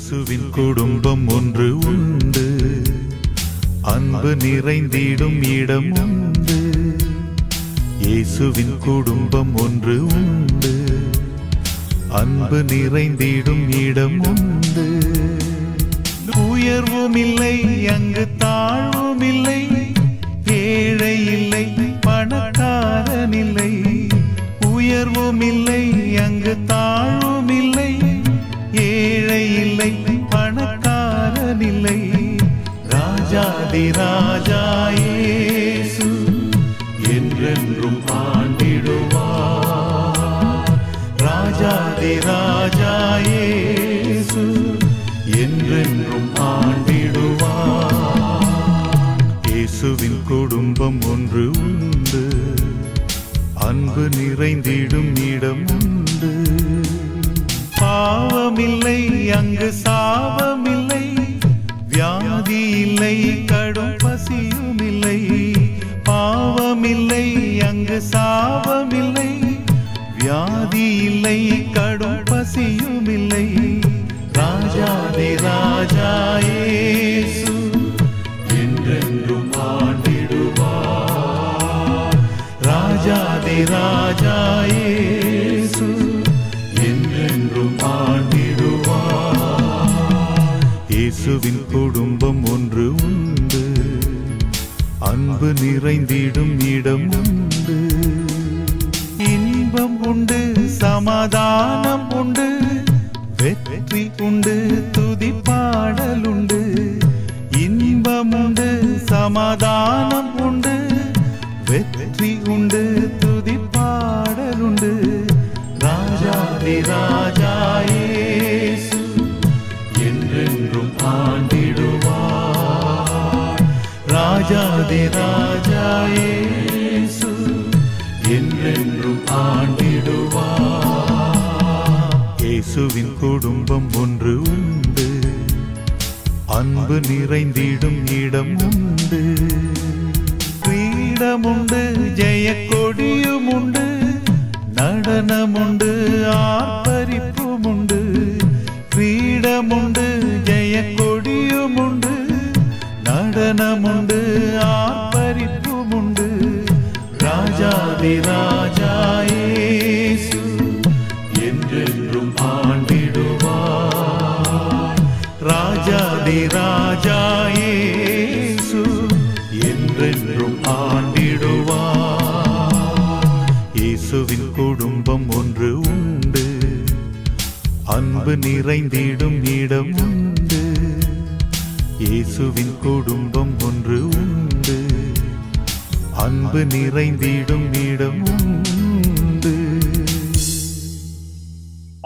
இயேசுவின் குடும்பம் ஒன்று உண்டு, அன்பு நிறைந்திடும் இடம் உண்டு. இயேசுவின் குடும்பம் ஒன்று உண்டு, அன்பு நிறைந்திடும் இடம் உண்டு. உயர்வும் இல்லை, அங்கு தாழ்வும் இல்லை, ஏழை இல்லை, பணக்காரன் இல்லை. உயர்வும் இல்லை, அங்கு தாழ்வும் இல்லை, ஏழை இல்லை, பணக்காரன் இல்லை. ராஜாதி ராஜா இயேசு என்றென்றும் ஆண்டிடுவார். ராஜாதி ராஜா இயேசு என்றென்றும் ஆண்டிடுவார். இயேசுவின் குடும்பம் ஒன்று உண்டு, அன்பு நிறைந்திடும் இடம் உண்டு. பாவமில்லை, அங்கு சாபமில்லை, வியாதி இல்லை, கடும் பசியும் இல்லை. பாவமில்லை, அங்கு சாபமில்லை, வியாதி இல்லை, கடும் பசியும் இல்லை. ராஜாதி ராஜா இயேசு என்றென்றும் ஆண்டிடுவார். ராஜாதி ராஜா இயேசு என்றென்றும் ஆண்டிடுவார். இயேசுவின் குடும்பம் ஒன்று உண்டு, அன்பு நிறைந்திடும் இடம் உண்டு. இன்பம் உண்டு, சமாதானம் உண்டு, வெற்றி உண்டு, துதி பாடல் உண்டு. இன்பம் உண்டு, சமாதானம் உண்டு, வெற்றி உண்டு, துதி பாடல் உண்டு. ராஜாதி ராஜா இயேசு என்றென்றும் ஆண்டிடுவார். ராஜாதி ராஜா இயேசு என்றென்றும் ஆண்டிடுவார். இயேசுவின் குடும்பம் ஒன்று உண்டு, அன்பு நிறைந்திடும் இடம் உண்டு. கிரீடமுண்டு, ஜெய கொடியும் உண்டு, நடனமுண்டு, ஆர்ப்பரிப்பும் உண்டு. கிரீடமுண்டு, ஜெய கொடியும் உண்டு, நடனமுண்டு, ஆர்ப்பரிப்பும் உண்டு. ராஜாதி ராஜா இயேசு என்றென்றும் ஆண்டிடுவார். ராஜாதி ராஜா இயேசு என்றென்றும் ஆண்டிடுவார். இயேசுவின் குடும்பம் ஒன்று உண்டு, அன்பு நிறைந்திடும் இடம் உண்டு. இயேசுவின் குடும்பம் ஒன்று உண்டு, அன்பு நிறைந்திடும் இடம் உண்டு.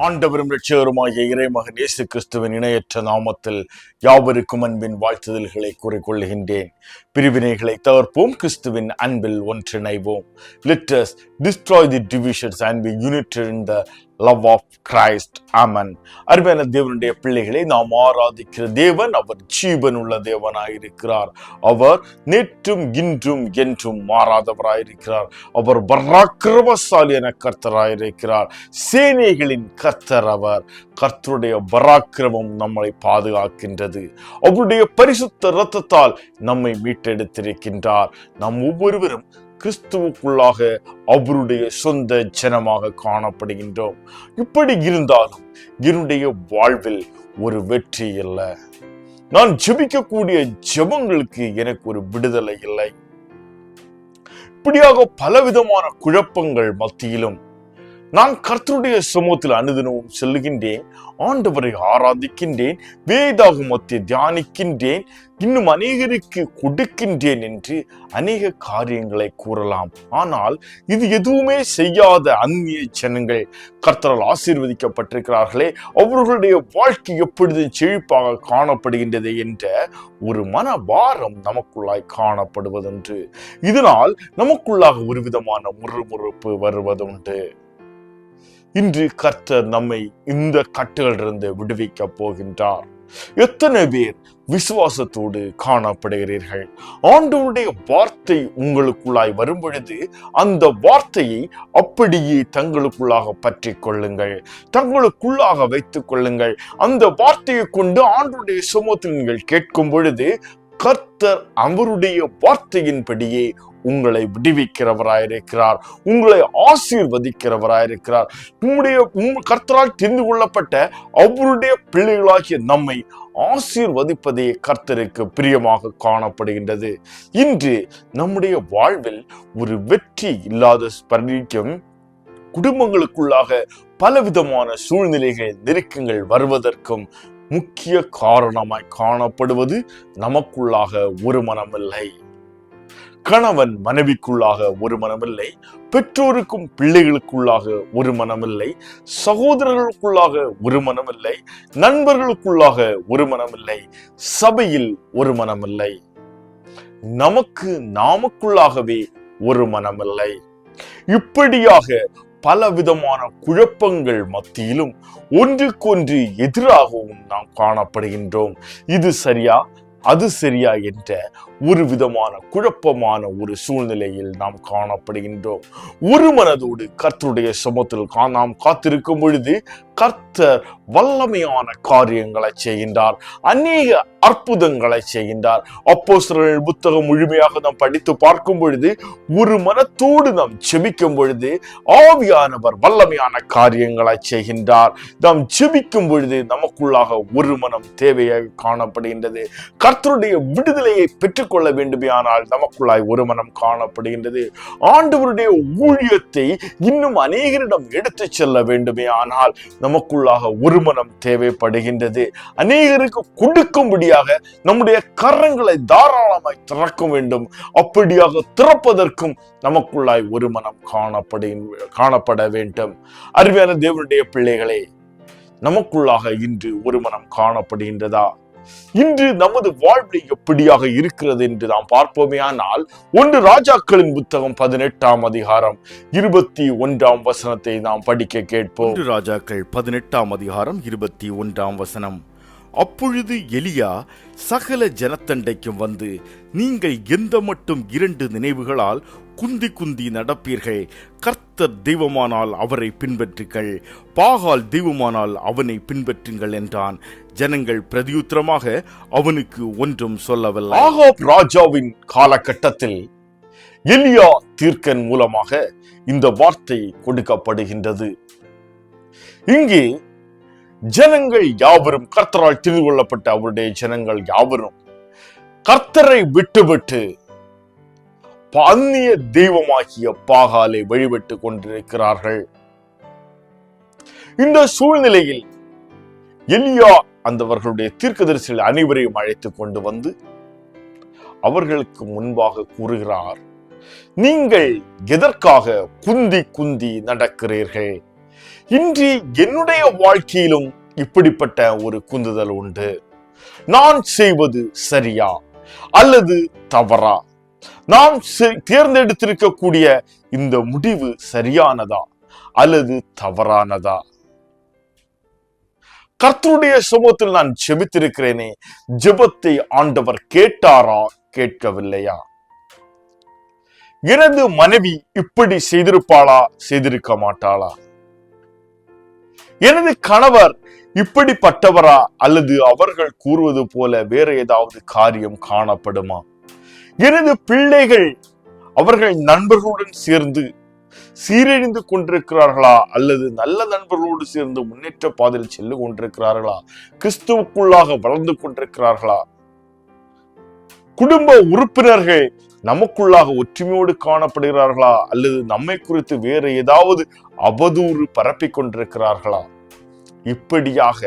ஆண்டவரும் இரட்சகருமாகிய இறைமகன் இயேசு கிறிஸ்துவின் இணையற்ற நாமத்தில் யாவருக்கும் அன்பின் வாழ்த்துதல்களை கூறிக்கொள்கின்றேன். பிரிவினைகளை தவிர்ப்போம், கிறிஸ்துவின் அன்பில் ஒன்றிணைவோம். Let us destroy the divisions and be united in the love of Christ. Amen. அருமையான தேவனுடைய பிள்ளைகளை, நாம் ஆராதிக்கிற தேவன் அவர் ஜீவன் உள்ள தேவனாயிருக்கிறார். அவர் நேற்றும் இன்றும் என்றும் மாறாதவராயிருக்கிறார். அவர் பராக்கிரமசாலியான கர்த்தராயிருக்கிறார். சேனைகளின் கர்த்தர் அவர். கர்த்தருடைய பராக்கிரமம் நம்மை பாதுகாக்கின்றது. அவருடைய பரிசுத்த இரத்தத்தால் நம்மை மீட்டெடுத்திருக்கின்றார். நாம் ஒவ்வொருவரும் கிறிஸ்துவுக்குள்ளாக அவருடைய சொந்த ஜனமாக காணப்படுகின்றோம். இப்படி இருந்தாலும் என்னுடைய வாழ்வில் ஒரு வெற்றி இல்லை. நான் ஜெபிக்கக்கூடிய ஜெபங்களுக்கு எனக்கு ஒரு விடுதலை இல்லை. இப்படியாக பலவிதமான குழப்பங்கள் மத்தியிலும் நான் கர்த்தருடைய சமூகத்தில் அனுதினமும் செல்லுகின்றேன், ஆண்டவரை ஆராதிக்கின்றேன், வேதாகமத்தை தியானிக்கின்றேன், இன்னும் அநேகருக்கு கொடுக்கின்றேன் என்று அநேக காரியங்களை கூறலாம். ஆனால் இது எதுவுமே செய்யாத அந்நிய ஜனங்கள் கர்த்தரால் ஆசீர்வதிக்கப்பட்டிருக்கிறார்களே, அவர்களுடைய வாழ்க்கை எப்பொழுதும் செழிப்பாக காணப்படுகின்றது என்ற ஒரு மனபாரம் நமக்குள்ளாய் காணப்படுவதுண்டு. இதனால் நமக்குள்ளாக ஒரு விதமான முறுமுறுப்பு வருவதுண்டு. இன்று கர்த்தர் நம்மை இந்த கட்டுகளிலிருந்து விடுவிக்க போகின்றார். எத்தனை பேர் விசுவாசத்தோடு காணப்படுகிறீர்கள்? ஆண்டவருடைய வார்த்தை உங்களுக்குள்ளாய் வரும் பொழுது அந்த வார்த்தையை அப்படியே தங்களுக்குள்ளாக பற்றி கொள்ளுங்கள், தங்களுக்குள்ளாக வைத்துக் கொள்ளுங்கள். அந்த வார்த்தையை கொண்டு ஆண்டவருடைய சமூகத்தில் நீங்கள் கேட்கும் பொழுது கர்த்தர் அவருடைய வார்த்தையின்படியே உங்களை விடுவிக்கிறவராயிருக்கிறார், உங்களை ஆசீர்வதிக்கிறவராயிருக்கிறார். கர்த்தரால் தெரிந்து கொள்ளப்பட்ட அவருடைய பிள்ளைகளாகிய நம்மை ஆசீர்வதிப்பதே கர்த்தருக்கு பிரியமாக காணப்படுகின்றது. இன்று நம்முடைய வாழ்வில் ஒரு வெற்றி இல்லாத பரிக்கும் குடும்பங்களுக்குள்ளாக பலவிதமான சூழ்நிலைகள், நெருக்கங்கள் வருவதற்கும் முக்கிய காரணமாய் காணப்படுவது நமக்குள்ளாக ஒரு மனமில்லை. கணவன் மனைவிக்குள்ளாக ஒரு மனமில்லை, பெற்றோருக்கும் பிள்ளைகளுக்குள்ளாக ஒரு மனமில்லை, சகோதரர்களுக்குள்ளாக ஒரு மனமில்லை, நண்பர்களுக்குள்ளாக ஒரு மனமில்லை, சபையில் ஒரு மனமில்லை, நமக்குள்ளாகவே ஒரு மனமில்லை. இப்படியாக பலவிதமான குழப்பங்கள் மத்தியிலும் ஒன்றுக்கொன்று எதிராகவும் நாம் காணப்படுகின்றோம். இது சரியா அது சரியா என்ற ஒரு விதமான குழப்பமான ஒரு சூழ்நிலையில் நாம் காணப்படுகின்றோம். ஒரு மனதோடு கர்த்தருடைய சமூகத்தில் நாம் காத்திருக்கும் பொழுது கர்த்தர் வல்லமையான காரியங்களை செய்கின்றார், அநேக அற்புதங்களை செய்கின்றார். அப்போஸ்தலர்கள் புத்தகம் முழுமையாக நாம் படித்து பார்க்கும் பொழுது ஒரு மனத்தோடு நாம் ஜெபிக்கும் பொழுது ஆவியானவர் வல்லமையான காரியங்களை செய்கின்றார். நாம் ஜெபிக்கும் பொழுது நமக்குள்ளாக ஒரு மனம் தேவையாக காணப்படுகின்றது. கர்த்தருடைய விடுதலையை பெற்றுக்கொள்ள வேண்டுமானால் நமக்குள்ளாய் ஒரு மனம் காணப்படுகின்றது. ஆண்டவருடைய ஊழியத்தை இன்னும் அநேகரிடம் எடுத்து செல்ல வேண்டுமே ஆனால் நமக்குள்ளாக ஒரு மனம் தேவைப்படுகின்றது. அநேகருக்கு கொடுக்கும்படியாக நம்முடைய கரங்களை தாராளமாய் திறக்க வேண்டும். அப்படியாக திறப்பதற்கும் நமக்குள்ளாய் ஒரு மனம் காணப்பட வேண்டும். அருமையான தேவனுடைய பிள்ளைகளே, நமக்குள்ளாக இன்று ஒரு மனம் காணப்படுகின்றதா? இன்று நமது வாழ்வு எப்படியாக இருக்கிறது என்று நாம் பார்ப்போமே ஆனால் 1 ராஜாக்களின் புத்தகம் 18ஆம் அதிகாரம் 21ஆம் வசனத்தை நாம் படிக்க கேட்போம். 1 ராஜாக்கள் 18ஆம் அதிகாரம் 21ஆம் வசனம். அப்பொழுது எலியா சகல ஜனத்தண்டைக்கும் வந்து, நீங்கள் எந்த மட்டும் 2 நினைவுகளால் குந்தி குந்தி நடப்பீர்கள்? கர்த்தர் தெய்வமானால் அவரை பின்பற்றுங்கள், பாகால் தெய்வமானால் அவனை பின்பற்றுங்கள் என்றான். ஜனங்கள் பிரதியுத்தரமாக அவனுக்கு ஒன்றும் சொல்லவில்லை. ஆகாப் ராஜாவின் காலகட்டத்தில் எலியா தீர்க்கன் மூலமாக இந்த வார்த்தை கொடுக்கப்படுகின்றது. இங்கே ஜனங்கள் யாவரும், கர்த்தரால் தெரிந்து கொள்ளப்பட்ட அவருடைய ஜனங்கள் யாவரும் கர்த்தரை விட்டுவிட்டு அந்நிய தெய்வமாகிய பாகாலை வழிபட்டு கொண்டிருக்கிறார்கள். இந்த சூழ்நிலையில் எலியா அந்தவர்களுடைய தீர்க்கதரிசிகள் அனைவரையும் அழைத்து கொண்டு வந்து அவர்களுக்கு முன்பாக கூறுகிறார், நீங்கள் எதற்காக குந்தி குந்தி நடக்கிறீர்கள்? இன்று என்னுடைய வாழ்க்கையிலும் இப்படிப்பட்ட ஒரு குந்துதல் உண்டு. நான் செய்வது சரியா அல்லது தவறா? நாம் தேர்ந்தெடுத்திருக்கக்கூடிய இந்த முடிவு சரியானதா அல்லது தவறானதா? கர்த்தருடைய சமூகத்தில் நான் ஜெபித்திருக்கிறேனே, ஜெபத்தை ஆண்டவர் கேட்டாரா கேட்கவில்லையா? எனது மனைவி இப்படி செய்திருப்பாளா செய்திருக்க மாட்டாளா? எனது கணவர் இப்படிப்பட்டவரா அல்லது அவர்கள் கூறுவது போல வேற ஏதாவது காரியம் காணப்படுமா? எனது பிள்ளைகள் அவர்கள் நண்பர்களுடன் சேர்ந்து சீரழிந்து கொண்டிருக்கிறார்களா அல்லது நல்ல நண்பர்களோடு சேர்ந்து முன்னேற்ற பாதையில் சென்று கொண்டிருக்கிறார்களா? கிறிஸ்துவுக்குள்ளாக வளர்ந்து கொண்டிருக்கிறார்களா? குடும்ப உறுப்பினர்கள் நமக்குள்ளாக ஒற்றுமையோடு காணப்படுகிறார்களா அல்லது நம்மை குறித்து வேற ஏதாவது அவதூறு பரப்பிக் கொண்டிருக்கிறார்களா? இப்படியாக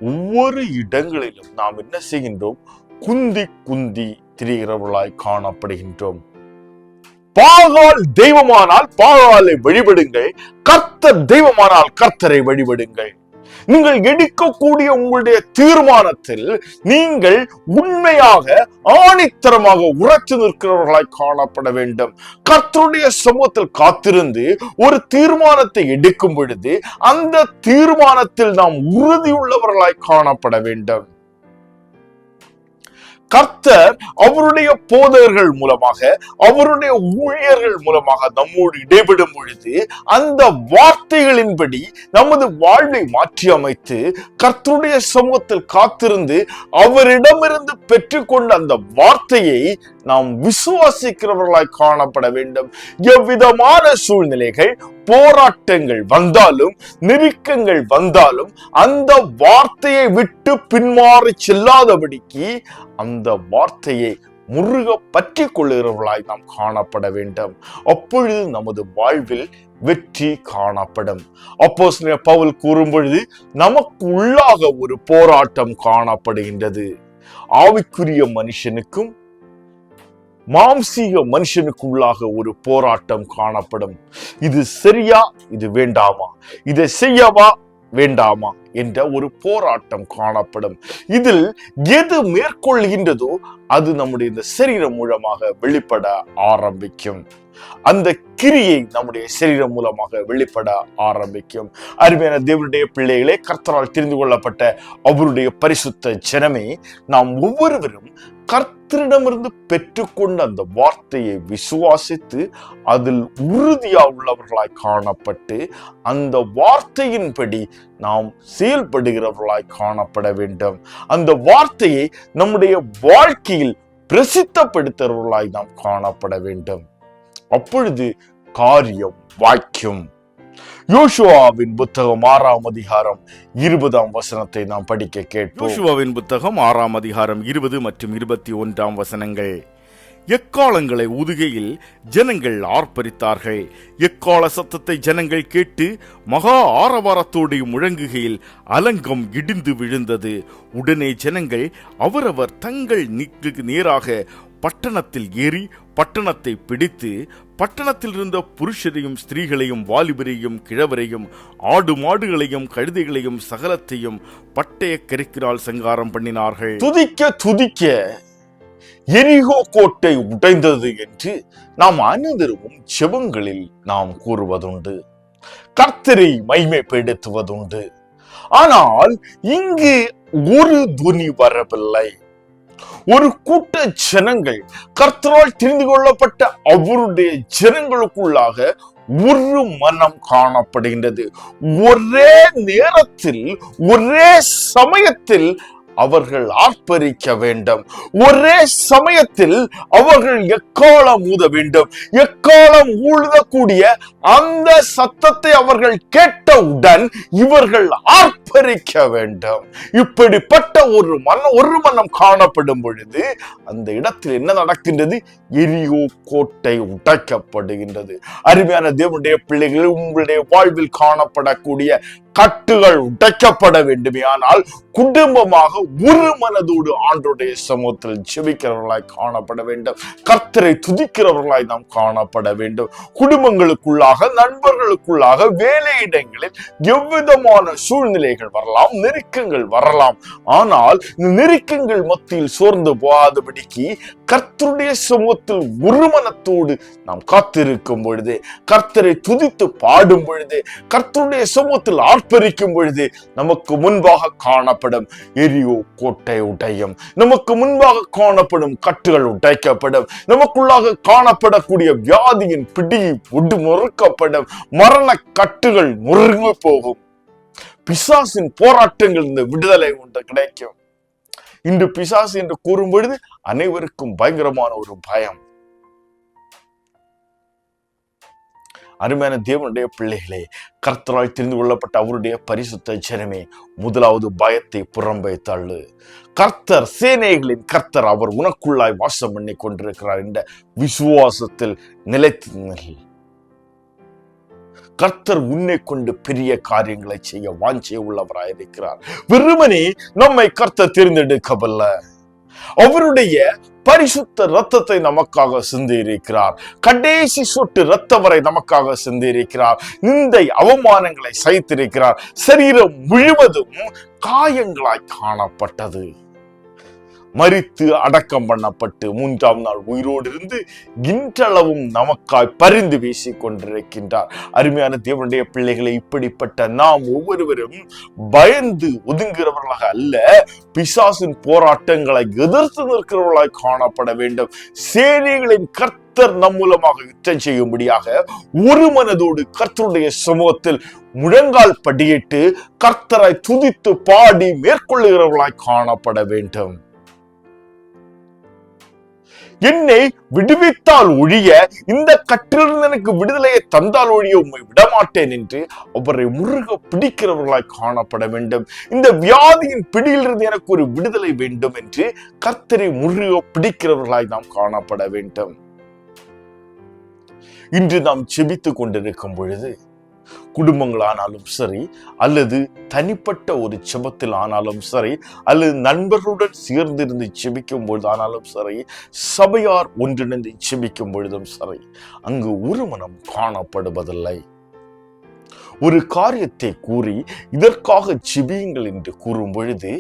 ஒவ்வொரு இடங்களிலும் நாம் என்ன செய்கின்றோம்? குந்தி குந்தி திரிகிறவர்களாய் காணப்படுகின்றோம். பாகால் தெய்வமானால் பாகாலை வழிபடுங்கள், கர்த்தர் தெய்வமானால் கர்த்தரை வழிபடுங்கள். நீங்கள் எடுக்கக்கூடிய உங்களுடைய தீர்மானத்தில் நீங்கள் உண்மையாக ஆணித்தரமாக உரைத்து நிற்கிறவர்களாய் காணப்பட வேண்டும். கர்த்தருடைய சமூகத்தில் காத்திருந்து ஒரு தீர்மானத்தை எடுக்கும் பொழுது அந்த தீர்மானத்தில் நாம் உறுதியுள்ளவர்களாய் காணப்பட வேண்டும். கர்த்தர் அவருடைய போதகர்கள் மூலமாக, அவருடைய ஊழியர்கள் மூலமாக நம்மோடு இடைபடும் பொழுது அந்த வார்த்தைகளின்படி நமது வாழ்வை மாற்றி அமைத்து கர்த்தருடைய சமூகத்தில் காத்திருந்து அவரிடமிருந்து பெற்றுக்கொண்ட அந்த வார்த்தையை நாம் விசுவாசிக்கிறவர்களாய் காணப்பட வேண்டும். எவ்விதமான சூழ்நிலைகள், போராட்டங்கள் வந்தாலும், நெருக்கங்கள் வந்தாலும் அந்த வார்த்தையை விட்டு பின்மாறி செல்லாதபடிக்கு அந்த வார்த்தையை முருக பற்றி கொள்ளுகிறவர்களாய் நாம் காணப்பட வேண்டும். அப்பொழுது நமது வாழ்வில் வெற்றி காணப்படும். அப்போஸ்தலன் பவுல் கூறும் பொழுது நமக்கு உள்ளாக ஒரு போராட்டம் காணப்படுகின்றது. ஆவிக்குரிய மனுஷனுக்கும் மாம்சீக மனுஷனுக்குள்ளாக ஒரு போராட்டம் காணப்படும். இது சரியா, இது வேண்டாமா, இதை செய்யவா வேண்டாமா என்ற ஒரு போராட்டம் காணப்படும். இதில் எது மேற்கொள்கின்றதோ அது நம்முடைய இந்த சரீரம் மூலமாக வெளிப்பட ஆரம்பிக்கும். அந்த கிரியை நம்முடைய சரீரம் மூலமாக வெளிப்பட ஆரம்பிக்கும். அருமையான தேவனுடைய பிள்ளைகளே, கர்த்தரால் தெரிந்து கொள்ளப்பட்ட அவருடைய பரிசுத்த ஜனமே, நாம் ஒவ்வொருவரும் கர்த்தரிடமிருந்து பெற்றுக்கொண்ட அந்த வார்த்தையை விசுவாசித்து அதில் உறுதியா உள்ளவர்களாய் காணப்பட்டு அந்த வார்த்தையின்படி நாம் செயல்படுகிறவர்களாய் காணப்பட வேண்டும். அந்த வார்த்தையை நம்முடைய வாழ்க்கையில் பிரசித்தப்படுத்துகிறவர்களாய் நாம் காணப்பட வேண்டும். அப்பொழுது காரியம் வாய்க்கும். யோசுவாவின் புத்தகம் 6ஆம் அதிகாரம் 20ஆம் வசனத்தை நாம் படிக்க கேட்போம். யோசுவாவின் புத்தகம் 6ஆம் அதிகாரம் 20 மற்றும் 21ஆம் வசனங்கள். எக்காலங்களை ஊதுகையில் ஜனங்கள் ஆர்ப்பரித்தார்கள். எக்கால சத்தத்தை ஜனங்கள் கேட்டு மகா ஆரவாரத்தோடு முழங்குகையில் அலங்கம் இடிந்து விழுந்தது. உடனே ஜனங்கள் அவரவர் தங்கள் நேராக பட்டணத்தில் ஏறி பட்டணத்தை பிடித்து பட்டணத்தில் இருந்த புருஷரையும் ஸ்திரீகளையும் வாலிபரையும் கிழவரையும் ஆடு மாடுகளையும் கழுதைகளையும் சகலத்தையும் பட்டய கருக்கினால் சங்காரம் பண்ணினார்கள். துதிக்க துதிக்க எரிகோ கோட்டை உடைந்தது என்று நாம் அனைவரும் செபங்களில் நாம் கூறுவதுண்டு, கர்த்தரை மகிமைப்படுத்துவதுண்டு. ஆனால் இங்கு ஒரு துனி வரவில்லை. ஒரு கூட்ட ஜனங்கள், கர்த்தரால் தெரிந்து கொள்ளப்பட்ட அவருடைய ஜனங்களுக்குள்ளாக ஒரு மனம் காணப்படுகின்றது. ஒரே நேரத்தில், ஒரே சமயத்தில் அவர்கள் ஆர்ப்பரிக்க வேண்டும். ஒரே சமயத்தில் அவர்கள் எக்காலம் ஊத வேண்டும். எக்காலம் ஊழக்கூடிய அந்த சத்தத்தை அவர்கள் கேட்டவுடன் இவர்கள் ஆர்ப்பரிக்க வேண்டும். இப்படிப்பட்ட ஒரு மனம் காணப்படும் பொழுது அந்த இடத்தில் என்ன நடக்கின்றது? எரிகோ கோட்டை உடைக்கப்படுகின்றது. அருமையான தேவனுடைய பிள்ளைகள், உங்களுடைய வாழ்வில் காணப்படக்கூடிய கட்டுகள் உடைக்கப்பட வேண்டுமே ஆனால் குடும்பமாக ஒரு மனதோடு ஆண்டவருடைய சமூகத்தில் ஜெபிக்கிறவர்களாய் காணப்பட வேண்டும். கர்த்தரை துதிக்கிறவர்களாய் நாம் காணப்பட வேண்டும். குடும்பங்களுக்குள்ளாக, நண்பர்களுக்குள்ளாக, வேலையிடங்களில் எவ்விதமான சூழ்நிலைகள் வரலாம், நெருக்கங்கள் வரலாம். ஆனால் நெருக்கங்கள் மத்தியில் சோர்ந்து போகாதபடிக்கு கர்த்தருடைய சமூகத்தில் ஒரு மனத்தோடு நாம் காத்திருக்கும் பொழுது, கர்த்தரை துதித்து பாடும் பொழுது, கர்த்தருடைய சமூகத்தில் ஆர்ப்பரிக்கும் பொழுது நமக்கு முன்பாக காணப்படும் எரிகோ கோட்டை உடையும். நமக்கு முன்பாக காணப்படும் கட்டுகள் உடைக்கப்படும். நமக்குள்ளாக காணப்படக்கூடிய வியாதியின் பிடி முறுக்கப்படும். மரண கட்டுகள் முறிந்து போகும். பிசாசின் போராட்டங்கள் இந்த விடுதலை ஒன்று கிடைக்கும். இன்று பிசாசு என்று கூறும் பொழுது அனைவருக்கும் பயங்கரமான ஒரு பயம். அருமையான தேவனுடைய பிள்ளைகளே, கர்த்தரால் தெரிந்து கொள்ளப்பட்ட அவருடைய பரிசுத்த ஜனமே, முதலாவது பயத்தை புறம்பே தள்ளு. கர்த்தர், சேனைகளின் கர்த்தர் அவர் உனக்குள்ளாய் வாசம் பண்ணி கொண்டிருக்கிறார் என்ற விசுவாசத்தில் நிலைத்து கர்த்தர் உன்னை கொண்டு பெரிய காரியங்களை செய்ய வாஞ்சை உள்ளவராயிருக்கிறார். வெறுமனே நம்மை கர்த்தர் தேர்ந்தெடுக்கவில்லை. அவருடைய பரிசுத்த இரத்தத்தை நமக்காக சிந்தியிருக்கிறார். கடைசி சொட்டு இரத்தம் வரை நமக்காக சிந்தியிருக்கிறார். நிந்தை அவமானங்களை சகித்திருக்கிறார். சரீரம் முழுவதும் காயங்களாய் காணப்பட்டது. மரித்து அடக்கம் பண்ணப்பட்டு 3ஆம் நாள் உயிரோடு இருந்து இன்றளவும் நமக்காய் பரிந்து வீசிக் கொண்டிருக்கின்றார். அருமையான தேவனுடைய பிள்ளைகளை, இப்படிப்பட்ட நாம் ஒவ்வொருவரும் பயந்து ஒதுங்குகிறவர்களாக அல்ல, பிசாசின் போராட்டங்களை எதிர்த்து நிற்கிறவர்களாய் காணப்பட வேண்டும். சேனைகளின் கர்த்தர் நம் மூலமாக யுத்தம் செய்யும்படியாக ஒரு மனதோடு கர்த்தருடைய சமூகத்தில் முழங்கால் படியிட்டு கர்த்தரை துதித்து பாடி மேற்கொள்ளுகிறவர்களாய் காணப்பட வேண்டும். என்னை விடுவித்தால் ஒழிய, இந்த கற்றிலிருந்து எனக்கு விடுதலையை தந்தால் ஒழிய உம்மை விடமாட்டேன் என்று அவரை முருக பிடிக்கிறவர்களாய் காணப்பட வேண்டும். இந்த வியாதியின் பிடியிலிருந்து எனக்கு ஒரு விடுதலை வேண்டும் என்று கர்த்தரை முருக பிடிக்கிறவர்களாய் நாம் காணப்பட வேண்டும். இன்று நாம் செபித்துக் கொண்டிருக்கும் பொழுது, குடும்பங்களானாலும் சரி, அல்லது தனிப்பட்ட ஒரு செபத்தில் ஆனாலும் சரி, அல்லது நண்பர்களுடன் சேர்ந்திருந்து செபிக்கும் பொழுது ஆனாலும் சரி, சபையார் ஒன்றிணைந்து செபிக்கும் பொழுதும் சரி, அங்கு ஒரு மனம் காணப்படுவதில்லை. ஒரு காரியத்தை கூறி இதற்காக செபியுங்கள் என்று கூறும் பொழுது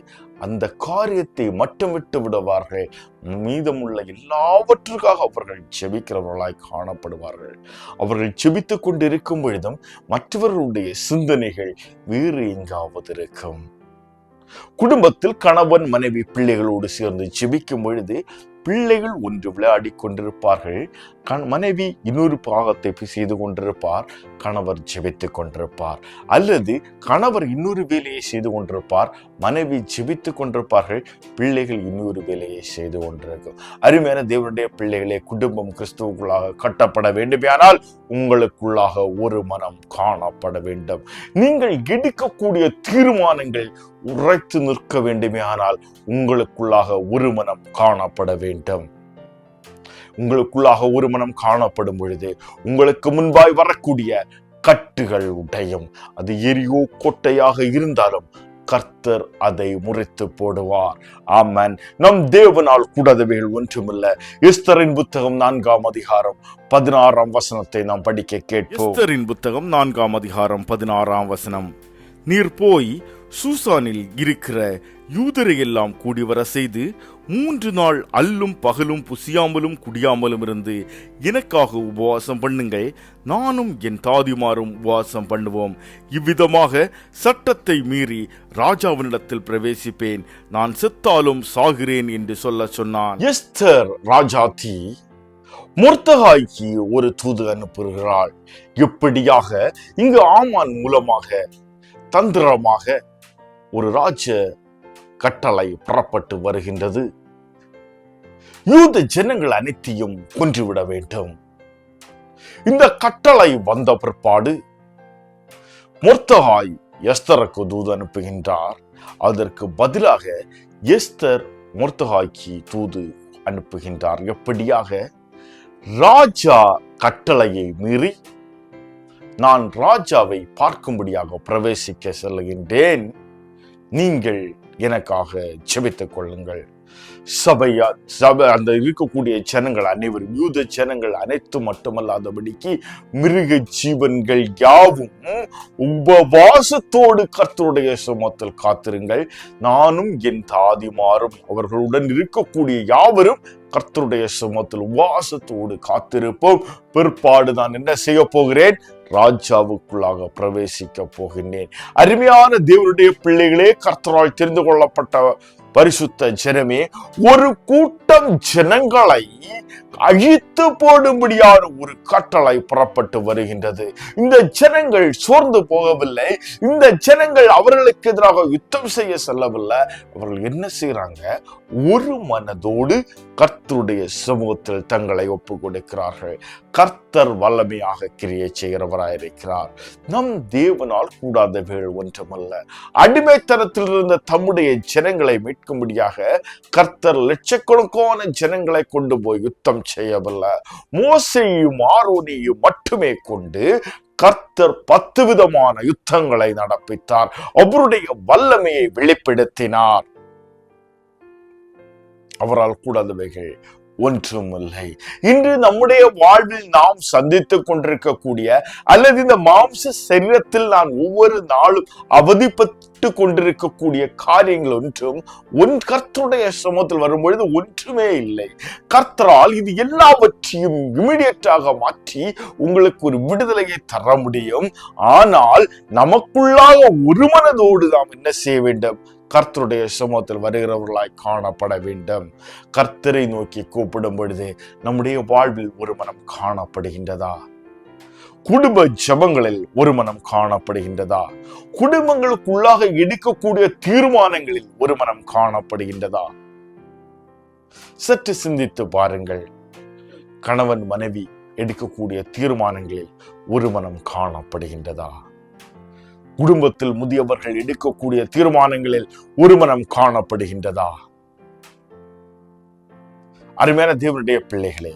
அந்த காரியத்தை மட்டும் விட்டு விடுவார்கள். மீதமுள்ள எல்லாவற்றுக்காக அவர்கள் செபிக்கிறவர்களாய் காணப்படுவார்கள். அவர்கள் செபித்துக் கொண்டிருக்கும் பொழுதும் மற்றவர்களுடைய சிந்தனைகள் வேறு எங்காவது இருக்கும். குடும்பத்தில் கணவன் மனைவி பிள்ளைகளோடு சேர்ந்து செபிக்கும் பொழுது பிள்ளைகள் ஒன்று விளையாடி கொண்டிருப்பார்கள், மனைவி இன்னொரு பாகத்தை செய்து கொண்டிருப்பார், கணவர் ஜெபித்துக் கொண்டிருப்பார். அல்லது கணவர் இன்னொரு வேலையை செய்து கொண்டிருப்பார், மனைவி ஜெபித்துக் கொண்டிருப்பார்கள், பிள்ளைகள் இன்னொரு வேலையை செய்து கொண்டிருக்கும். அருமையான தேவனுடைய பிள்ளைகளே, குடும்பம் கிறிஸ்துவுக்குள்ளாக கட்டப்பட வேண்டுமானால் உங்களுக்குள்ளாக ஒரு மனம் காணப்பட வேண்டும். நீங்கள் எடுக்கக்கூடிய தீர்மானங்கள் உரைத்து நிற்க வேண்டுமானால் உங்களுக்குள்ளாக ஒரு மனம் காணப்பட வேண்டும். உங்களுக்குள்ளாக ஒரு மனம் காணப்படும் பொழுது உங்களுக்கு முன்பாய் வரக்கூடிய கட்டுகள் உடையும். அது எரியோ கோட்டையாக இருந்தாலும் கர்த்தர் அதை முறித்து போடுவார். ஆமென். நம் தேவனால் கூடாதவைகள் ஒன்றுமில்ல. எஸ்தரின் புத்தகம் 4ஆம் அதிகாரம் 16ஆம் வசனத்தை நாம் படிக்க கேட்போம். எஸ்தரின் புத்தகம் 4ஆம் அதிகாரம் 16ஆம் வசனம். நீர் போய் சூசானில் இருக்கிற யூதரை எல்லாம் கூடி வர செய்து 3 நாள் அல்லும் பகலும் புசியாமலும் குடியாமலும் இருந்து எனக்காக உபவாசம் பண்ணுங்கள், நானும் என் தாதிமாரும் உபவாசம் பண்ணுவோம். இவ்விதமாக சட்டத்தை மீறி ராஜாவினிடத்தில் பிரவேசிப்பேன், நான் செத்தாலும் சாகிறேன் என்று சொல்ல சொன்னான். எஸ்தர் ராஜாத்தி மொர்தெகாய்க்கு ஒரு தூது அனுப்புகிறாள். இப்படியாக இங்கு ஆமான் மூலமாக தந்திரமாக ஒரு ராஜ கட்டளை புறப்பட்டு வருகின்றது. யூத ஜனங்கள் அனைத்தையும் கொன்றுவிட வேண்டும். இந்த கட்டளை வந்த பிற்பாடு மொர்தெகாய் எஸ்தருக்கு தூது அனுப்புகின்றார். அதற்கு பதிலாக எஸ்தர் மொர்தெகாய்க்கு தூது அனுப்புகின்றார். எப்படியாக ராஜா கட்டளையை மீறி நான் ராஜாவை பார்க்கும்படியாக பிரவேசிக்க செல்கின்றேன், நீங்கள் எனக்காக ஜெபித்துக் கொள்ளுங்கள். சபை அந்த இருக்கக்கூடிய ஜனங்கள் அனைவரும், யூத ஜனங்கள் அனைத்தும் மட்டுமல்லாதபடிக்கு மிருக ஜீவன்கள் யாவும் உபவாசத்தோடு கர்த்தருடைய சமூகத்தில் காத்திருங்கள், நானும் என் தாதிமாரும் அவர்களுடன் இருக்கக்கூடிய யாவரும் கர்த்தருடைய சமூகத்தில் உபவாசத்தோடு காத்திருப்போம். பிற்பாடு நான் என்ன செய்ய போகிறேன்? ராஜாவுக்குள்ளாக பிரவேசிக்க போகின்றேன். அருமையான தேவனுடைய பிள்ளைகளே, கர்த்தரால் தெரிந்து கொள்ளப்பட்ட பரிசுத்த ஜனமே, ஒரு கூட்டம் ஜனங்களை அழித்து போடும்படியான ஒரு கட்டளை புறப்பட்டு வருகின்றது. இந்த ஜனங்கள் சோர்ந்து போகவில்லை. இந்த ஜனங்கள் அவர்களுக்கு எதிராக யுத்தம் செய்ய செல்லவில்லை. அவர்கள் என்ன செய்யறாங்க? ஒரு மனதோடு கர்த்தருடைய சமூகத்தில் தங்களை ஒப்பு கொடுக்கிறார்கள். கர்த்தர் வல்லமையாக கிரியை செய்கிறவராயிருக்கிறார். நம் தேவனால் கூடாதவைகள் ஒன்றுமல்ல. அடிமைத்தனத்தில் இருந்த தம்முடைய ஜனங்களை மீட்கும்படியாக கர்த்தர் லட்சக்கணக்கான ஜனங்களை கொண்டு போய் யுத்தம் செய்யவில்லை. மோசேயையும் ஆரோனையும் மட்டுமே கொண்டு கர்த்தர் 10 விதமான யுத்தங்களை நடப்பித்தார். அவருடைய வல்லமையை வெளிப்படுத்தினார். அவரால் கூடாதவைகள் ஒன்றுமில்லை. இன்று நம்முடைய வாழ்வில் நாம் சந்தித்துக் கொண்டிருக்கக்கூடிய அல்லது இந்த மாம்ச சரீரத்தில் நான் ஒவ்வொரு நாளும் அவதிப்பட்டு கொண்டிருக்கக்கூடிய காரியங்கள் ஒன்றும் கர்த்தருடைய சமூகத்தில் வரும்பொழுது ஒன்றுமே இல்லை. கர்த்தரால் இது எல்லாவற்றையும் இமிடியேட்டாக மாற்றி உங்களுக்கு ஒரு விடுதலையை தர முடியும். ஆனால் நமக்குள்ளாக ஒரு மனதோடு நாம் என்ன செய்ய வேண்டும்? கர்த்தருடைய சமூகத்தில் வருகிறவர்களாய் காணப்பட வேண்டும். கர்த்தரை நோக்கி கூப்பிடும் பொழுது நம்முடைய வாழ்வில் ஒரு மனம் காணப்படுகின்றதா? குடும்ப ஜெபங்களில் ஒரு மனம் காணப்படுகின்றதா? குடும்பங்களுக்குள்ளாக எடுக்கக்கூடிய தீர்மானங்களில் ஒரு மனம் காணப்படுகின்றதா? சற்று சிந்தித்து பாருங்கள். கணவன் மனைவி எடுக்கக்கூடிய தீர்மானங்களில் ஒரு மனம் காணப்படுகின்றதா? குடும்பத்தில் முதியவர்கள் எடுக்கக்கூடிய தீர்மானங்களில் ஒரு மனம் காணப்படுகின்றதா? அருமையான தேவனுடைய பிள்ளைகளே,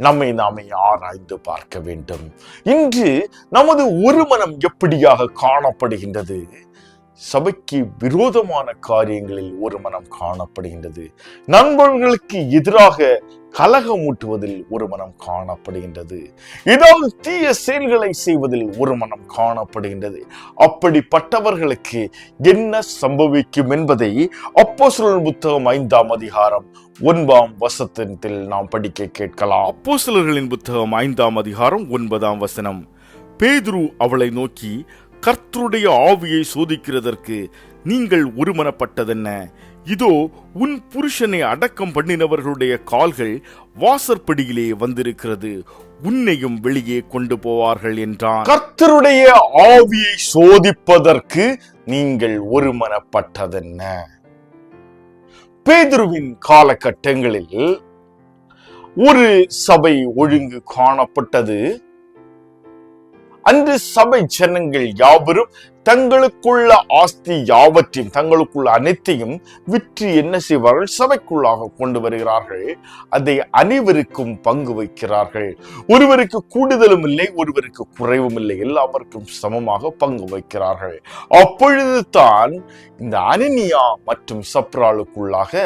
நம்மை நாமே ஆராய்ந்து பார்க்க வேண்டும். இன்று நமது ஒரு மனம் எப்படியாக காணப்படுகின்றது? சபைக்கு விரோதமான காரியங்களில் ஒரு மனம் காணப்படுகின்றது. நண்பர்களுக்கு எதிராக கலகமூட்டுவதில் ஒரு மனம் காணப்படுகின்றது. ஏதாவது தீய செயல்களை செய்வதில் ஒரு மனம் காணப்படுகின்றது. அப்படிப்பட்டவர்களுக்கு என்ன சம்பவிக்கும் என்பதை அப்போஸ்தலர் புத்தகம் 5ஆம் அதிகாரம் 9ஆம் வசனத்தில் நாம் படிக்க கேட்கலாம். அப்போஸ்தலர்களின் புத்தகம் 5ஆம் அதிகாரம் 9ஆம் வசனம். பேதுரு அவளை நோக்கி, கர்த்தருடைய ஆவியை சோதிக்கிறதற்கு நீங்கள் ஒருமனப்பட்டதென்ன? இதோ உன் புருஷனை அடக்கம் பண்ணினவர்களுடைய கால்கள் வாசற்படியிலே வந்திருக்கிறது, உன்னையும் வெளியே கொண்டு போவார்கள் என்றான். கர்த்தருடைய ஆவியை சோதிப்பதற்கு நீங்கள் ஒருமனப்பட்டதென்ன? பேதுருவின் காலகட்டங்களில் ஒரு சபை ஒழுங்கு காணப்பட்டது. அன்று சபை ஜனங்கள் யாவரும் தங்களுக்குள்ள ஆஸ்தி யாவற்றையும், தங்களுக்குள்ள அனைத்தையும் விற்று என்ன செய்வார்கள்? சபைக்குள்ளாக கொண்டு வருகிறார்கள். அதை அனைவருக்கும் பங்கு வைக்கிறார்கள். ஒருவருக்கு கூடுதலும் இல்லை, ஒருவருக்கு குறைவும் இல்லை, எல்லாருக்கும் சமமாக பங்கு வைக்கிறார்கள். அப்பொழுது தான் இந்த அனனியா மற்றும் சப்ராளுக்குள்ளாக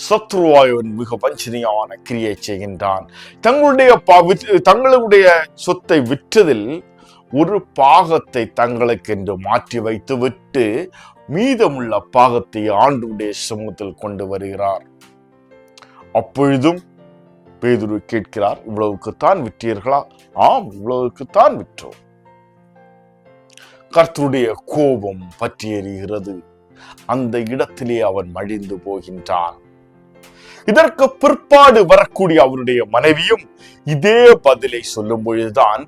சத்ருவாயவன் மிக வஞ்சனையான கிரியை செய்கின்றான். தங்களுடைய சொத்தை விற்றதில் ஒரு பாகத்தை தங்களுக்கென்று மாற்றி வைத்து விட்டு மீதமுள்ள பாகத்தை ஆண்டவருடைய சமூகத்தில் கொண்டு வருகிறார். அப்பொழுதும் பேதுரு கேட்கிறார், இவ்வளவுக்குத்தான் விற்றீர்களா? ஆம், இவ்வளவுக்குத்தான் விற்றோம். கர்த்தருடைய கோபம் பற்றி எறிகிறது. அந்த இடத்திலே அவன் மடிந்து போகின்றான். இதற்கு பிற்பாடு வரக்கூடிய அவருடைய மனைவியும் இதே பதிலை சொல்லும் பொழுதுதான்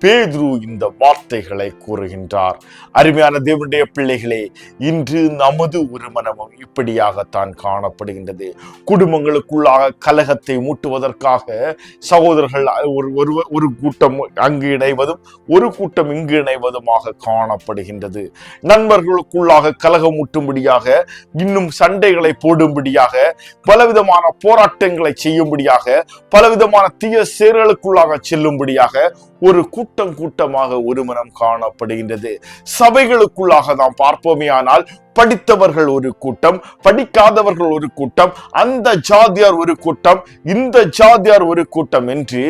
பேதுரு இந்த வார்த்தைகளை கூறுகின்றார். அருமையான தேவனுடைய பிள்ளைகளே, இன்று நமது ஒரு மனமும் இப்படியாகத்தான் காணப்படுகின்றது. குடும்பங்களுக்குள்ளாக கலகத்தை மூட்டுவதற்காக சகோதரர்கள் ஒரு கூட்டம் அங்கு இணைவதும் ஒரு கூட்டம் இங்கு இணைவதுமாக காணப்படுகின்றது. நண்பர்களுக்குள்ளாக கலகம் மூட்டும்படியாக, இன்னும் சண்டைகளை போடும்படியாக, பலவிதமான போராட்டங்களை செய்யும்படியாக, பலவிதமான தீய செயல்களுக்குள்ளாக செல்லும்படியாக ஒரு கூட்டமாக ஒரு மனம் காணப்படுகின்றது. சபைகளுக்குள்ளாக நாம் பார்ப்போமே ஆனால் படித்தவர்கள் ஒரு கூட்டம், படிக்காதவர்கள் ஒரு கூட்டம், அந்த ஜாதியார் ஒரு கூட்டம், இந்த ஜாதியார் ஒரு கூட்டம் என்று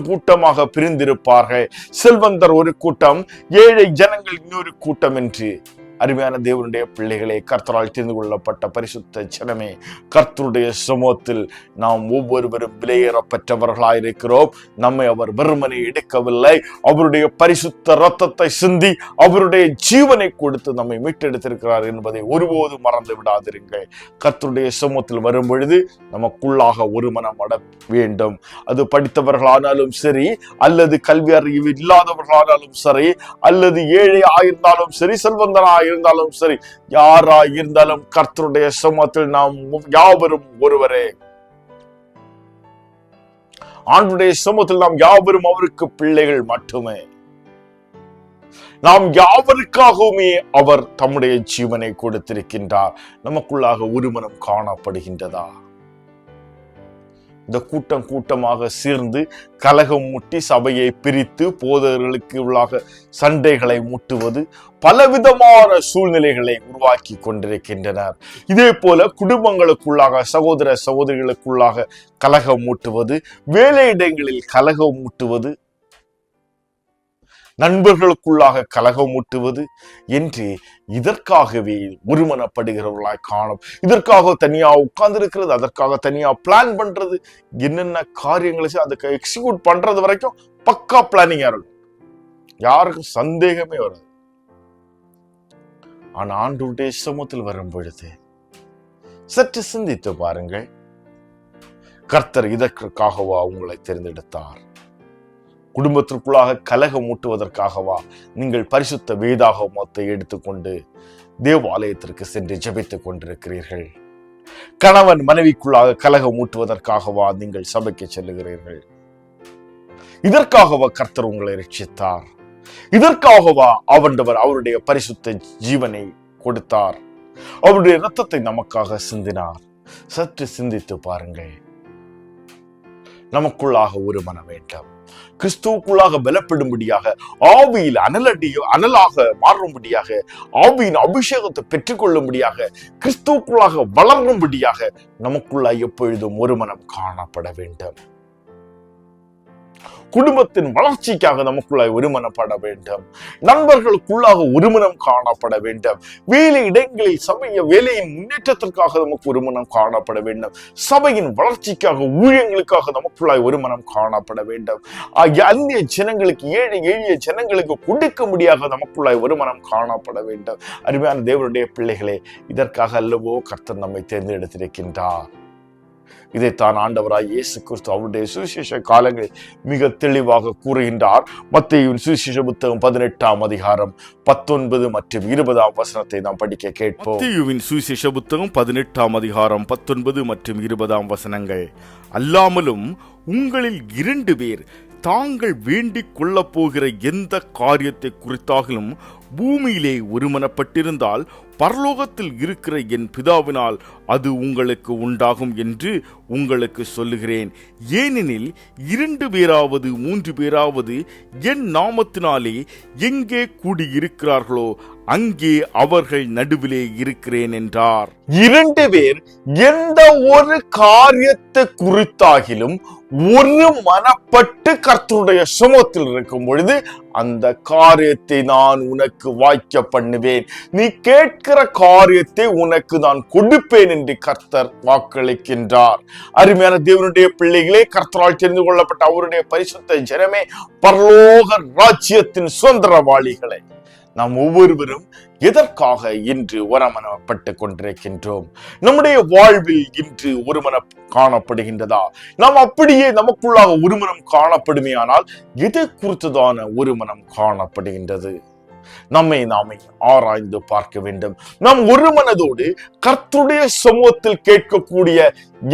கூட்டமாக பிரிந்திருப்பார்கள். செல்வந்தர் ஒரு கூட்டம், ஏழை ஜனங்கள் இன்னொரு கூட்டம் என்று. அருமையான தேவனுடைய பிள்ளைகளே, கர்த்தரால் தெரிந்து கொள்ளப்பட்ட பரிசுத்த ஜனமே, கர்த்தருடைய சமூகத்தில் நாம் ஒவ்வொருவரும் விலையேறப்பெற்றவர்களாயிருக்கிறோம். நம்மை அவர் வெறுமனை எடுக்கவில்லை, அவருடைய பரிசுத்த இரத்தத்தை சிந்தி அவருடைய ஜீவனை கொடுத்து நம்மை மீட்டெடுத்திருக்கிறார் என்பதை ஒருபோதும் மறந்து விடாதிருங்கள். கர்த்தருடைய சமூகத்தில் வரும் பொழுது நமக்குள்ளாக ஒரு மனம் அட வேண்டும். அது படித்தவர்களானாலும் சரி, அல்லது கல்வி அறிவு இல்லாதவர்களானாலும் சரி, அல்லது ஏழை ஆயிருந்தாலும் சரி, செல்வந்தனாக இருந்தாலும் சரி, யாராய் இருந்தாலும் கர்த்தருடைய சமூகத்தில் நாம் யாவரும் ஒருவரே. ஆண்டவருடைய சமூகத்தில் நாம் யாவரும் அவருக்கு பிள்ளைகள் மட்டுமே. நாம் யாவருக்காகவுமே அவர் தம்முடைய ஜீவனை கொடுத்திருக்கின்றார். நமக்குள்ளாக ஒரு மனம் காணப்படுகின்றதா? இந்த கூட்டம் கூட்டமாக சேர்ந்து கலகம் மூட்டி சபையை பிரித்து போதகர்களுக்கு உள்ளாக சண்டைகளை மூட்டுவது, பலவிதமான சூழ்நிலைகளை உருவாக்கி கொண்டிருக்கின்றனர். இதே போல குடும்பங்களுக்குள்ளாக சகோதர சகோதரிகளுக்குள்ளாக கலகம் மூட்டுவது, வேலையிடங்களில் கலகம் மூட்டுவது, நண்பர்களுக்குள்ளாக கலகம் மூட்டுவது என்று இதற்காகவே ஒருமனப்படுகிறவர்களாய் காணும். இதற்காக தனியா உட்கார்ந்து இருக்கிறது, அதற்காக தனியா பிளான் பண்றது, என்னென்ன காரியங்களை அதுக்கு எக்ஸிக்யூட் பண்றது வரைக்கும் பக்கா பிளானிங்கா இருக்கும். யாருக்கும் சந்தேகமே வராது. ஆனா ஆண்டவருடைய சமூகத்தில் வரும் பொழுது சற்று சிந்தித்து பாருங்கள். கர்த்தர் இதற்காகவா உங்களை தேர்ந்தெடுத்தார்? குடும்பத்திற்குள்ளாக கலகம் மூட்டுவதற்காகவா நீங்கள் பரிசுத்த வேதாகமத்தை எடுத்துக்கொண்டு தேவாலயத்திற்கு சென்று ஜெபித்துக் கொண்டிருக்கிறீர்கள்? கணவன் மனைவிக்குள்ளாக கலகம் மூட்டுவதற்காகவா நீங்கள் சபைக்கு செல்லுகிறீர்கள்? இதற்காகவா கர்த்தர் உங்களை ரட்சித்தார்? இதற்காகவா அவருடைய பரிசுத்த ஜீவனை கொடுத்தார்? அவருடைய இரத்தத்தை நமக்காக சிந்தினார். சற்று சிந்தித்து பாருங்கள். நமக்குள்ளாக ஒரு மனம் வேண்டும். கிறிஸ்துவுக்குள்ளாக பலப்படும்படியாக, ஆவியில் அனலாக மாறும்படியாக, ஆவியின் அபிஷேகத்தை பெற்றுக்கொள்ளும்படியாக, கிறிஸ்துவுக்குள்ளாக வளரும்படியாக நமக்குள்ளாக எப்பொழுதும் ஒரு மனம் காணப்பட வேண்டும். குடும்பத்தின் வளர்ச்சிக்காக நமக்குள்ளாய் ஒருமனப்பட வேண்டும். நண்பர்களுக்குள்ளாக ஒருமனம் காணப்பட வேண்டும். வேலை இடங்களில் வேலையின் முன்னேற்றத்திற்காக நமக்கு ஒருமனம் காணப்பட வேண்டும். சபையின் வளர்ச்சிக்காக, ஊழியங்களுக்காக நமக்குள்ளாய் ஒருமனம் காணப்பட வேண்டும். அந்நிய ஜனங்களுக்கு, எளிய ஜனங்களுக்கு கொடுக்க முடியாத நமக்குள்ளாய் ஒருமனம் காணப்பட வேண்டும். அருமையான தேவனுடைய பிள்ளைகளே, இதற்காக அல்லவோ கர்த்தர் நம்மை தேர்ந்தெடுத்திருக்கின்றார். இதைத்தான் ஆண்டவராய் இயேசு கிறிஸ்து அவருடைய சுவிசேஷ காலங்களில் மிக தெளிவாக கூறுகின்றார். மத்தேயுவின் சுவிசேஷ புத்தகம் 18ஆம் அதிகாரம் 19 மற்றும் 20ஆம் வசனத்தை நாம் படிக்க கேட்போம். மத்தேயுவின் சுவிசேஷ புத்தகம் 18ஆம் அதிகாரம் 19 மற்றும் 20ஆம் வசனங்கள். அல்லாமலும் உங்களில் 2 பேர் தாங்கள் வேண்டிக் கொள்ளப் போகிற எந்த காரியத்தை குறித்தாலும் பூமியிலே ஒருமனப்பட்டிருந்தால் பரலோகத்தில் இருக்கிற என் பிதாவினால் அது உங்களுக்கு உண்டாகும் என்று உங்களுக்கு சொல்லுகிறேன். ஏனெனில் 2 பேராவது 3 பேராவது என் நாமத்தினாலே எங்கே கூடியிருக்கிறார்களோ அங்கே அவர்கள் நடுவிலே இருக்கிறேன் என்றார். 2 பேர் எந்த ஒரு காரியத்தை குறித்தாகிலும் ஒரு மனப்பட்டு கர்த்தருடைய சமூகத்தில் இருக்கும் பொழுது அந்த காரியத்தை நான் உனக்கு வாய்க்க பண்ணுவேன். நீ கேட்கிற காரியத்தை உனக்கு நான் கொடுப்பேன் என்று கர்த்தர் வாக்களிக்கின்றார். அருமையான தேவனுடைய பிள்ளைகளே, கர்த்தரால் தெரிந்து கொள்ளப்பட்ட அவருடைய பரிசுத்த ஜனமே, பரலோக ராஜ்யத்தின் சுதந்திரவாளிகளை, நாம் ஒவ்வொருவரும் எதற்காக இன்று ஒருமனப்பட்டு கொண்டிருக்கின்றோம்? நம்முடைய வாழ்வில் இன்று ஒருமனம் காணப்படுகின்றதா? நாம் அப்படியே நமக்குள்ளாக ஒருமனம் காணப்படுமே ஆனால் எது குறித்ததான ஒருமனம் காணப்படுகின்றது? நம்மை நாமே ஆராய்ந்து பார்க்க வேண்டும். நாம் ஒரு மனதோடு கர்த்தருடைய சமூகத்தில் கேட்கக்கூடிய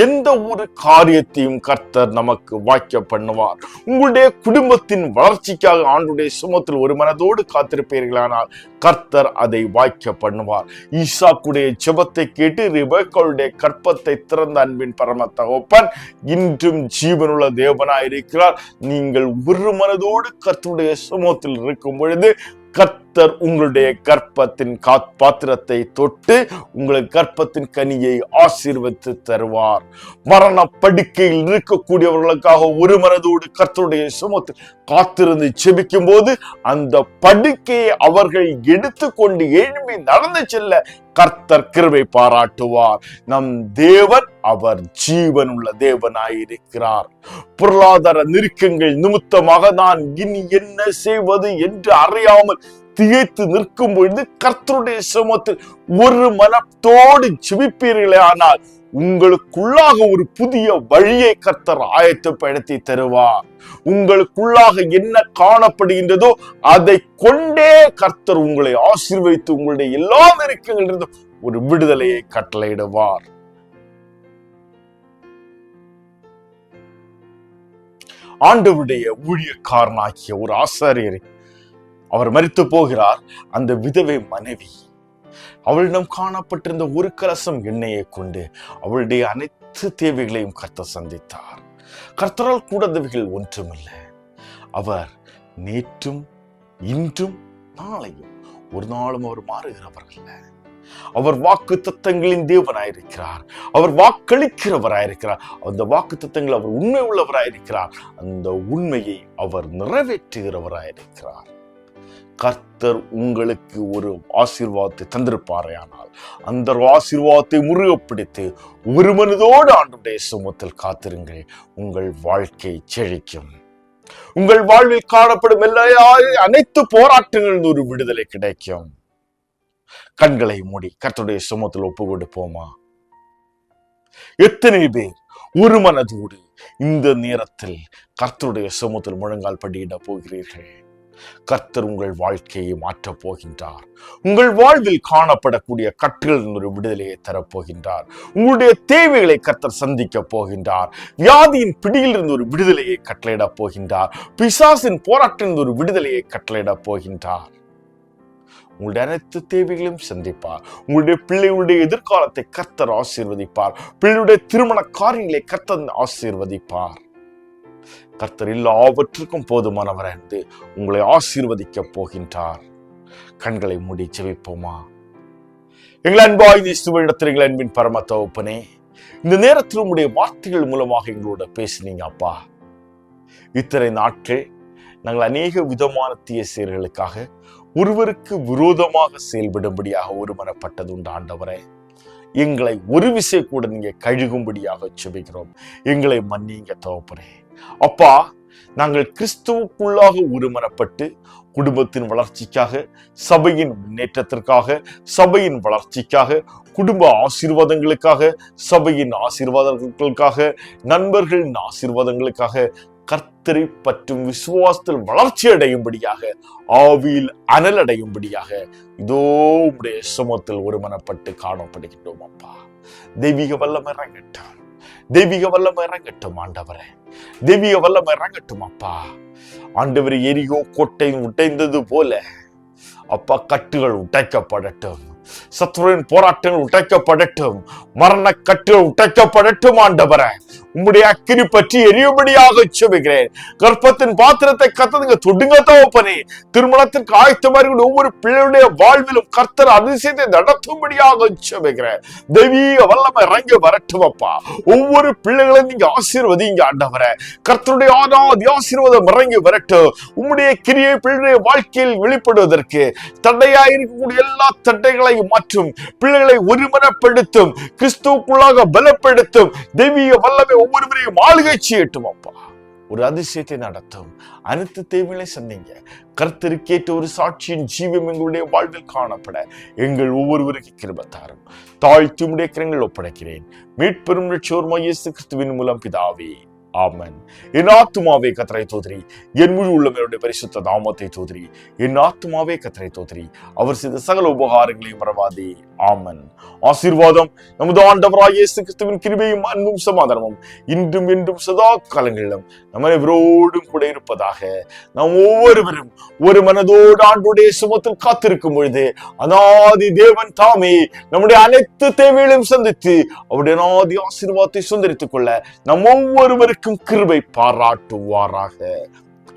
எந்த ஒரு காரியத்தையும் கர்த்தர் நமக்கு வாய்க்க பண்ணுவார். உங்களுடைய குடும்பத்தின் வளர்ச்சிக்காக ஆண்டுடைய சமூகத்தில் ஒரு மனதோடு காத்திருப்பீர்களானால் கர்த்தர் அதை வாய்க்க பண்ணுவார். ஈசாக்குடைய ஜெபத்தை கேட்டு ரெபெக்காளுடைய கற்பத்தை திறந்த அன்பின் பரம தகப்பன் இன்றும் ஜீவனுள்ள தேவனாயிருக்கிறார். நீங்கள் ஒரு மனதோடு கர்த்தருடைய சமூகத்தில் இருக்கும் பொழுது கர்த்தர் உங்களுடைய கற்பத்தின் பாத்திரத்தை தொட்டு உங்களுக்கு கற்பத்தின் கனியை ஆசீர்வதித்து தருவார். மரண படுக்கையில் இருக்கக்கூடியவர்களுக்காக ஒரு மனதோடு கர்த்தருடைய சமூகத்தில் காத்திருந்து செபிக்கும் போது அந்த படுக்கையை அவர்கள் எடுத்துக்கொண்டு எழும்பி நடந்து செல்ல கர்த்தர் கிருபை பாராட்டுவார். நம் தேவன் அவர் ஜீவன் உள்ள தேவனாயிருக்கிறார். பொருளாதார நெருக்கங்கள் நிமித்தமாக நான் இனி என்ன செய்வது என்று அறியாமல் திகைத்து நிற்கும் பொழுது கர்த்தருடைய சமூகத்தில் ஒரு மனத்தோடு ஜெபிப்பீர்களே ஆனால் உங்களுக்குள்ளாக ஒரு புதிய வழியை கர்த்தர் ஆயத்தப்படுத்தி தருவார். உங்களுக்குள்ளாக என்ன காணப்படுகின்றதோ அதை கொண்டே கர்த்தர் உங்களை ஆசீர்வதித்து உங்களுடைய எல்லா நெருக்கங்களிலிருந்தும் ஒரு விடுதலையை கட்டளையிடுவார். ஆண்டவருடைய ஊழியக்காரனாகிய ஒரு ஆசாரியரை அவர் மரித்து போகிறார். அந்த விதவை மனைவி அவளிடம் காணப்பட்டிருந்த ஒரு கலசம் எண்ணெயை கொண்டு அவளுடைய அனைத்து அனைத்து தேவைகளையும் கர்த்தர் சந்தித்தார். கர்த்தரால் கூடாதவைகள் ஒன்றுமில்லை. அவர் நேற்றும் இன்றும் நாளையும் ஒரு நாளும் அவர் மாறுகிறவர் அல்ல. அவர் வாக்கு தத்தங்களின் தேவனாயிருக்கிறார். அவர் வாக்களிக்கிறவராயிருக்கிறார். அந்த வாக்கு தத்தங்கள் அவர் உண்மை உள்ளவராயிருக்கிறார். அந்த உண்மையை அவர் நிறைவேற்றுகிறவராயிருக்கிறார். கர்த்தர் உங்களுக்கு ஒரு ஆசீர்வாதத்தை தந்திருப்பாரையானால் அந்த ஆசீர்வாதத்தை முருகப்பிடித்து ஒரு மனதோடு ஆண்டவருடைய சமூகத்தில் காத்திருங்கள். உங்கள் வாழ்க்கை செழிக்கும். உங்கள் வாழ்வில் காணப்படும் அனைத்து போராட்டங்களில் ஒரு விடுதலை கிடைக்கும். கண்களை மூடி கர்த்தருடைய சமூகத்தில் ஒப்பு கொடுப்போமா? எத்தனை பேர் ஒரு மனதோடு இந்த நேரத்தில் கர்த்தருடைய சமூகத்தில் முழங்கால் படியிட போகிறீர்கள்? கர்த்தர் உங்கள் வாழ்க்கையை மாற்றப் போகின்றார். உங்கள் வாழ்வில் காணப்படக்கூடிய கட்டுகளின் ஒரு விடுதலையை தரப்போகின்றார். உங்களுடைய தேவைகளை கர்த்தர் சந்திக்க போகின்றார். வியாதியின் பிடியில் இருந்து ஒரு விடுதலையை கட்டளையிடப் போகின்றார். பிசாசின் போராட்டத்தின் ஒரு விடுதலையை கட்டளையிடப் போகின்றார். உங்களுடைய அனைத்து தேவைகளையும் சந்திப்பார். உங்களுடைய பிள்ளைகளுடைய எதிர்காலத்தை கர்த்தர் ஆசீர்வதிப்பார். பிள்ளையுடைய திருமண காரியங்களை கர்த்தர் ஆசீர்வதிப்பார். கர்த்தர் எல்லாவற்றுக்கும் போதுமானவர் என்று உங்களை ஆசீர்வதிக்க போகின்றார். கண்களை மூடி ஜெபிப்போமா? எங்கள் அன்பாய் நேசுவிடத்தில் எங்கள் அன்பின் பரம தகப்பனே, இந்த நேரத்தில் உங்களுடைய வார்த்தைகள் மூலமாக எங்களோட பேசினீங்க அப்பா. இத்தனை நாட்கள் நாங்கள் அநேக விதமான தீய செயல்களுக்காக ஒருவருக்கு விரோதமாக செயல்படும்படியாக ஒருமனப்பட்டது உண்டு ஆண்டவரே. எங்களை ஒரு விசை கூட நீங்க கழுகும்படியாக ஜெபிக்கிறோம். எங்களை மன்னிங்க தகப்பனே. அப்பா, நாங்கள் கிறிஸ்துவுக்குள்ளாக ஒருமனப்பட்டு குடும்பத்தின் வளர்ச்சிக்காக, சபையின் முன்னேற்றத்திற்காக, சபையின் வளர்ச்சிக்காக, குடும்ப ஆசீர்வாதங்களுக்காக, சபையின் ஆசீர்வாதங்களுக்காக, நண்பர்களின் ஆசீர்வாதங்களுக்காக, கர்த்தரை பற்றும் விசுவாசத்தில் வளர்ச்சி அடையும்படியாக, ஆவியில் அனல் அடையும்படியாக இதோ உடைய சமூகத்தில் ஒருமனப்பட்டு காணப்படுகின்றோம் அப்பா. தெய்வீக வல்லமை இறங்கட்டும். தெய்வீக வல்லமை இறங்கட்டும் ஆண்டவரே. தெய்வீக வல்லமை இறங்கட்டும் அப்பா. ஆண்டவர் எரிகோ கோட்டை உடைந்தது போல அப்பா கட்டுகள் உடைக்கப்படட்டும். சத்துருவின் போராட்டங்கள் உடைக்கப்படட்டும். மரண கட்டுகள் உடைக்கப்படட்டும் ஆண்டவரே. உம்முடைய அக்கினி பற்றி எரியும்படியாக ஜெபிக்கிறேன். கர்ப்பத்தின் பாத்திரத்தை கர்த்தர் தொடுங்க தகப்பனே. திருமணத்திற்கு ஆயத்தமாரி ஒவ்வொரு பிள்ளையுடைய வாழ்விலும் கர்த்தர் அதிசயத்தை நடத்தும்படியாக ஜெபிக்கிறேன். தெய்வீக வல்லமை இறங்கி வரட்டும் அப்பா. ஒவ்வொரு பிள்ளைகளையும் நீங்க ஆசீர்வதிங்க ஆண்டவரே. கர்த்தருடைய ஆசீர்வாதம் இறங்கி வரட்டும். உம்முடைய கிரியை பிள்ளைடைய வாழ்க்கையில் வெளிப்படுவதற்கு தடையாயிருக்கக்கூடிய எல்லா தடைகளையும் மாற்றும். பிள்ளைகளை ஒருமனப்படுத்தும். கிறிஸ்துவுக்குள்ளாக பலப்படுத்தும். தெய்வீக வல்லமை ஒவ்வொருவரையும் ஆளுகை செய்யட்டும் அப்பா. ஒரு அதிசயத்தை நடத்தும். அனைத்து தேவைகளை சந்திங்க. கர்த்தருக்கேற்ற ஒரு சாட்சியின் ஜீவம் எங்களுடைய வாழ்வில் காணப்பட எங்கள் ஒவ்வொருவருக்கு கிருபை தாரும். தாழ்த்தி உம்முடைய கரங்களில் ஒப்படைக்கிறேன். மீட்பெரும் இரட்சகருமாகிய இயேசு கிறிஸ்துவின் மூலம் பிதாவே, ஆமென். என் ஆத்துமாவே கர்த்தரை தோத்திரி. என் முழு உள்ளவருடைய பரிசுத்த நாமத்தை தோத்திரி. என் ஆத்துமாவே கர்த்தரை தோத்திரி. அவர் செய்த சகல உபகாரங்களையும் மறவாதே. ஆமென். ஆசீர்வாதம் நமது ஆண்டவராகிய இயேசு கிறிஸ்துவின் கிருபையும் அன்பும் சமாதானமும் இன்றும் என்றும் சதா காலங்களிலும் நம்ம அனைவரோடும் கூட இருப்பதாக. நாம் ஒவ்வொருவரும் ஒரு மனதோடு ஆண்டவருடைய சமூகத்தில் காத்திருக்கும் பொழுது அநாதி தேவன் தாமே நம்முடைய அனைத்து தேவைகளையும் சந்தித்து அவருடைய அநாதி ஆசீர்வாதத்தை சுதந்திரித்துக் கொள்ள நம் ஒவ்வொருவருக்கும் கிருபை பாராட்டுவாராக.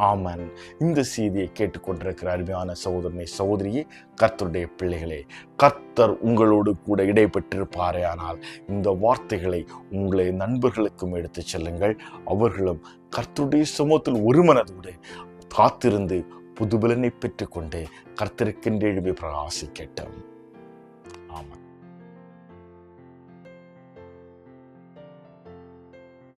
ஆமன். இந்த செய்தியை கேட்டுக்கொண்டிருக்கிற அருமையான சகோதரனை சகோதரியே, கர்த்தருடைய பிள்ளைகளே, கர்த்தர் உங்களோடு கூட இடைப்பட்டிருப்பாரே. ஆனால் இந்த வார்த்தைகளை உங்களை நண்பர்களுக்கும் எடுத்து செல்லுங்கள். அவர்களும் கர்த்தருடைய சமூகத்தில் ஒரு மனதோடு காத்திருந்து புதுபலனை பெற்றுக்கொண்டு கர்த்தருக்கென்று எழுப்பி பிரகாசிக்கட்டும்.